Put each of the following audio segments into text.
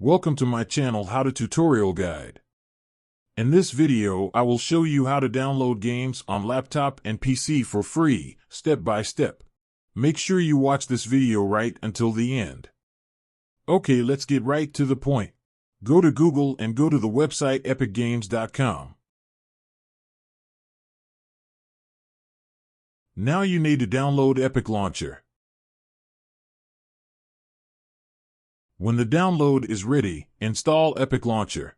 Welcome to my channel How to Tutorial Guide. In this video I will show you how to download games on laptop and PC for free, step by step. Make sure you watch this video right until the end. Okay, let's get right to the point. Go to Google and go to the website epicgames.com. Now you need to download Epic Launcher. When the download is ready, install Epic Launcher.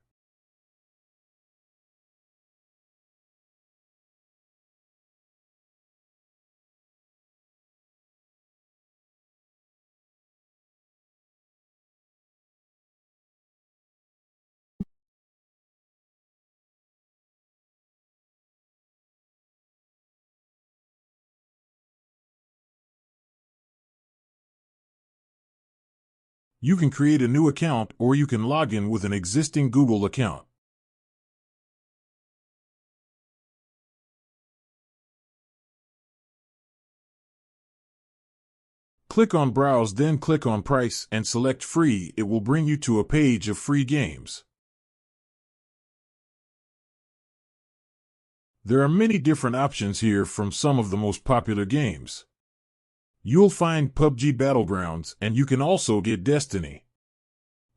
You can create a new account or you can log in with an existing Google account. Click on Browse, then click on Price and select Free. It will bring you to a page of free games. There are many different options here from some of the most popular games. You'll find PUBG Battlegrounds, and you can also get Destiny.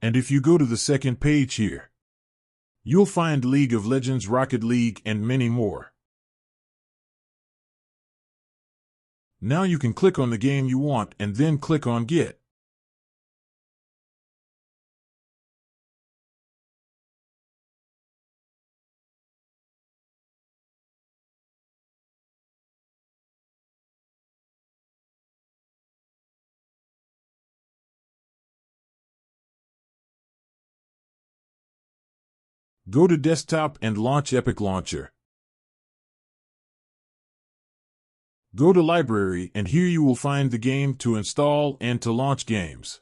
And if you go to the second page here, you'll find League of Legends, Rocket League, and many more. Now you can click on the game you want and then click on Get. Go to Desktop and launch Epic Launcher. Go to Library and here you will find the game to install and to launch games.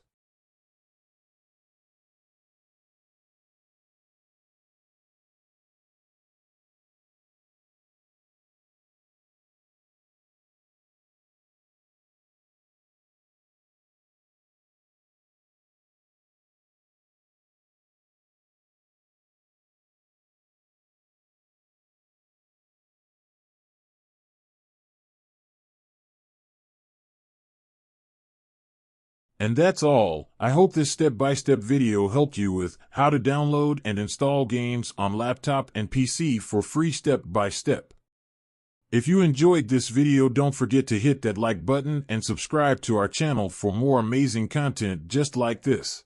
And that's all. I hope this step-by-step video helped you with how to download and install games on laptop and PC for free step by step. If you enjoyed this video, don't forget to hit that like button and subscribe to our channel for more amazing content just like this.